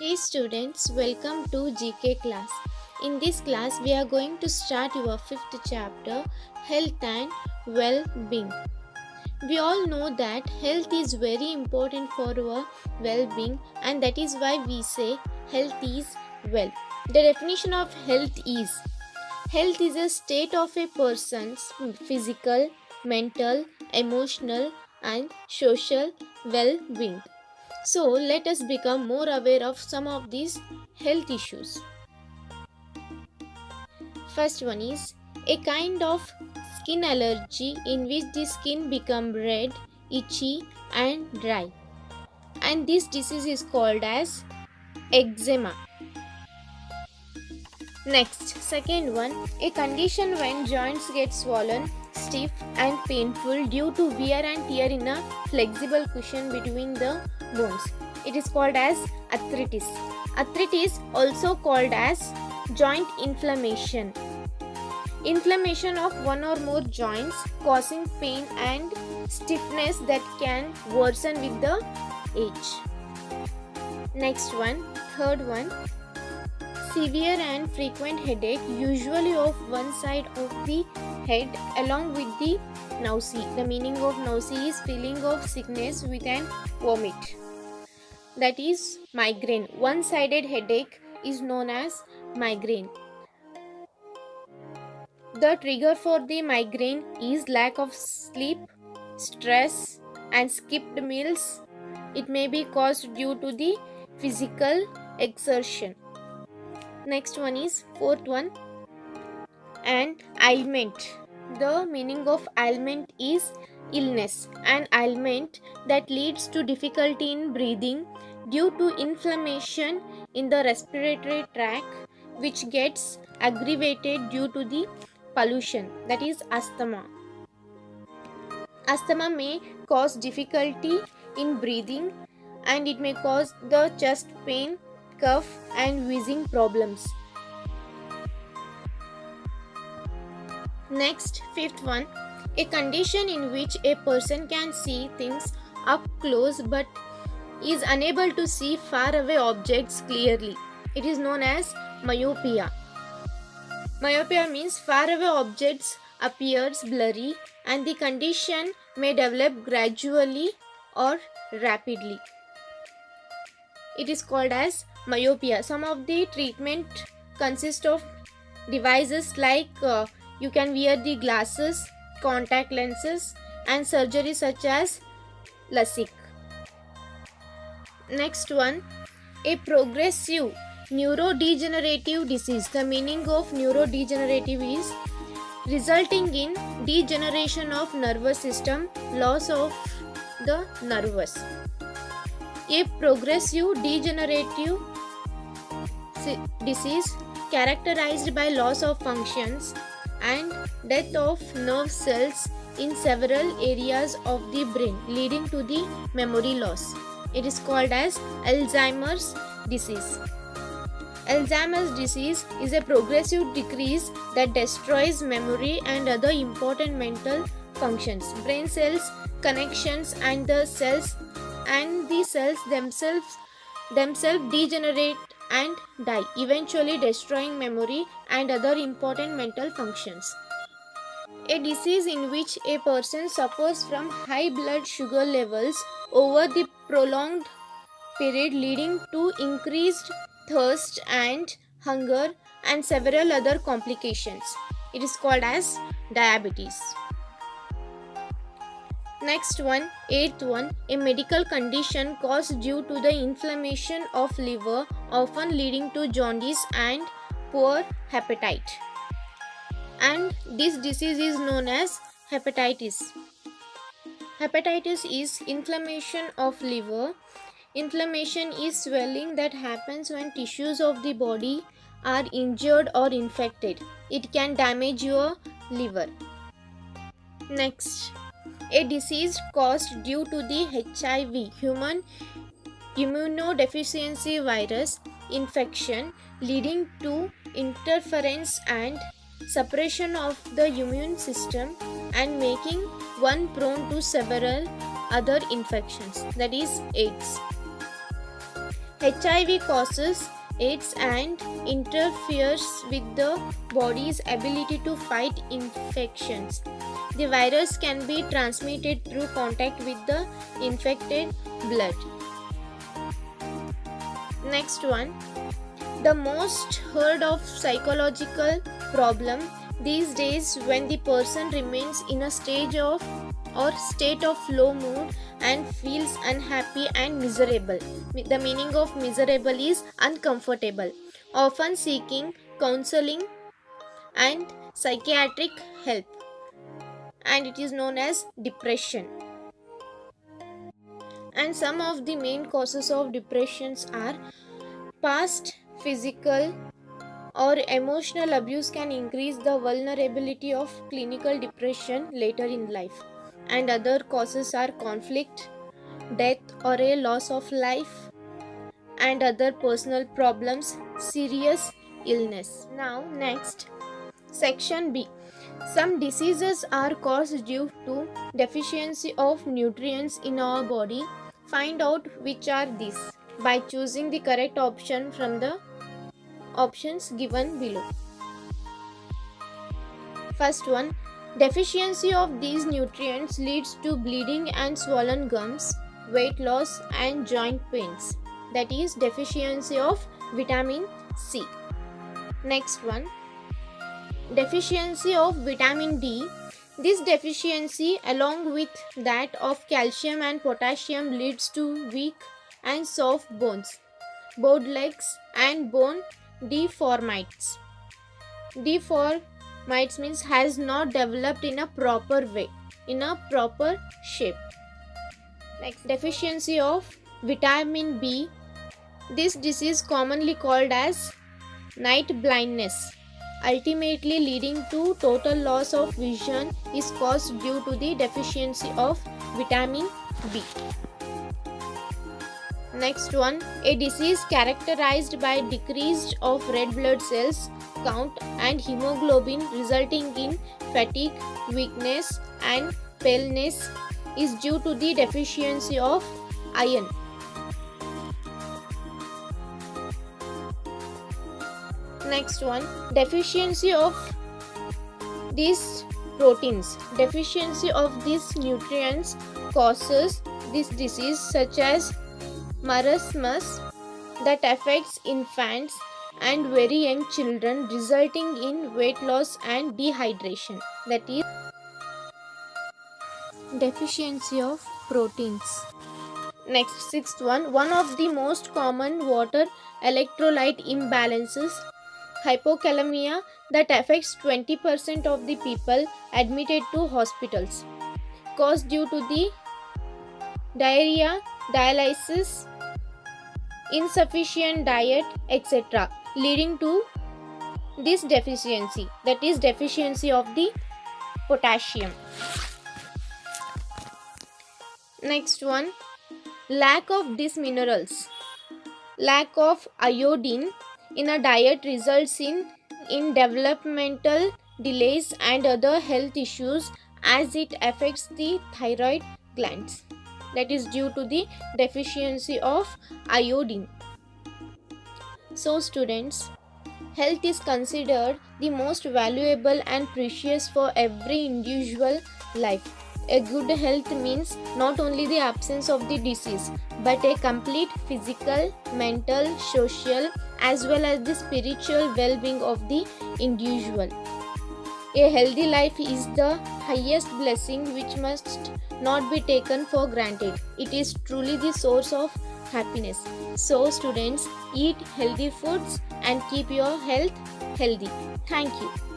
Hey students, welcome to GK class. In this class, we are going to start your fifth chapter, Health and Well-being. We all know that health is very important for our well-being, and that is why we say health is wealth. The definition of health is a state of a person's physical, mental, emotional, and social well-being. So, let us become more aware of some of these health issues. First one is a kind of skin allergy in which the skin become red, itchy and dry. And this disease is called as eczema. Next, second one, a condition when joints get swollen, stiff and painful due to wear and tear in a flexible cushion between the bones. It is called as arthritis. Arthritis also called as joint inflammation. Inflammation of one or more joints causing pain and stiffness that can worsen with the age. Next one, third one, severe and frequent headache, usually of one side of the head along with the nausea. The meaning of nausea is feeling of sickness with an vomit. That is migraine. One-sided headache is known as migraine. The trigger for the migraine is lack of sleep, stress, and skipped meals. It may be caused due to the physical exertion. Next one is fourth one, an ailment. The meaning of ailment is illness. An ailment that leads to difficulty in breathing due to inflammation in the respiratory tract, which gets aggravated due to the pollution, that is asthma. Asthma may cause difficulty in breathing and it may cause the chest pain, cough and wheezing problems. Next, fifth one, a condition in which a person can see things up close but is unable to see far away objects clearly. It is known as myopia. Myopia means far away objects appears blurry and the condition may develop gradually or rapidly. It is called as myopia. Some of the treatment consist of devices like you can wear the glasses, contact lenses and surgery such as LASIK. Next one, a progressive neurodegenerative disease. The meaning of neurodegenerative is resulting in degeneration of nervous system, loss of the nervous. A progressive degenerative disease characterized by loss of functions and death of nerve cells in several areas of the brain, leading to the memory loss. It is called as Alzheimer's disease. Alzheimer's disease is a progressive decrease that destroys memory and other important mental functions. Brain cells, connections and the cells themselves degenerate and die, eventually destroying memory and other important mental functions. A disease in which a person suffers from high blood sugar levels over the prolonged period, leading to increased thirst and hunger and several other complications. It is called as diabetes. Next one, eighth one, a medical condition caused due to the inflammation of liver, often leading to jaundice and poor appetite. And this disease is known as hepatitis. Hepatitis is inflammation of liver. Inflammation is swelling that happens when tissues of the body are injured or infected. It can damage your liver. Next, a disease caused due to the HIV, human immunodeficiency virus infection, leading to interference and suppression of the immune system and making one prone to several other infections, that is AIDS. HIV causes AIDS and interferes with the body's ability to fight infections. The virus can be transmitted through contact with the infected blood. Next one, the most heard of psychological problem these days when the person remains in a state of low mood and feels unhappy and miserable. The meaning of miserable is uncomfortable, often seeking counseling and psychiatric help, and it is known as depression. And some of the main causes of depressions are past physical or emotional abuse can increase the vulnerability of clinical depression later in life, and other causes are conflict, death or a loss of life, and other personal problems, serious illness. Now next, section B. Some diseases are caused due to deficiency of nutrients in our body. Find out which are these by choosing the correct option from the options given below. First one, deficiency of these nutrients leads to bleeding and swollen gums, weight loss and joint pains. That is deficiency of vitamin C. Next one, deficiency of vitamin D. This deficiency along with that of calcium and potassium leads to weak and soft bones, bowed legs and bone deformites. Deformites means has not developed in a proper way, in a proper shape. Next, deficiency of vitamin B. This disease commonly called as night blindness, ultimately leading to total loss of vision, is caused due to the deficiency of vitamin B. Next one, a disease characterized by decreased of red blood cells count and hemoglobin resulting in fatigue, weakness and paleness is due to the deficiency of iron. Next one, deficiency of these proteins. Deficiency of these nutrients causes this disease such as marasmus that affects infants and very young children, resulting in weight loss and dehydration. That is deficiency of proteins. Next, sixth one of the most common water electrolyte imbalances, hypokalemia, that affects 20% of the people admitted to hospitals, caused due to the diarrhea, dialysis, insufficient diet, etc., leading to this deficiency, that is deficiency of the potassium. Next one, lack of these minerals. Lack of iodine in a diet results in developmental delays and other health issues as it affects the thyroid glands. That is due to the deficiency of iodine. So students, health is considered the most valuable and precious for every individual life. A good health means not only the absence of the disease, but a complete physical, mental, social, as well as the spiritual well-being of the individual. A healthy life is the highest blessing which must not be taken for granted. It is truly the source of happiness. So students, eat healthy foods and keep your health healthy. Thank you.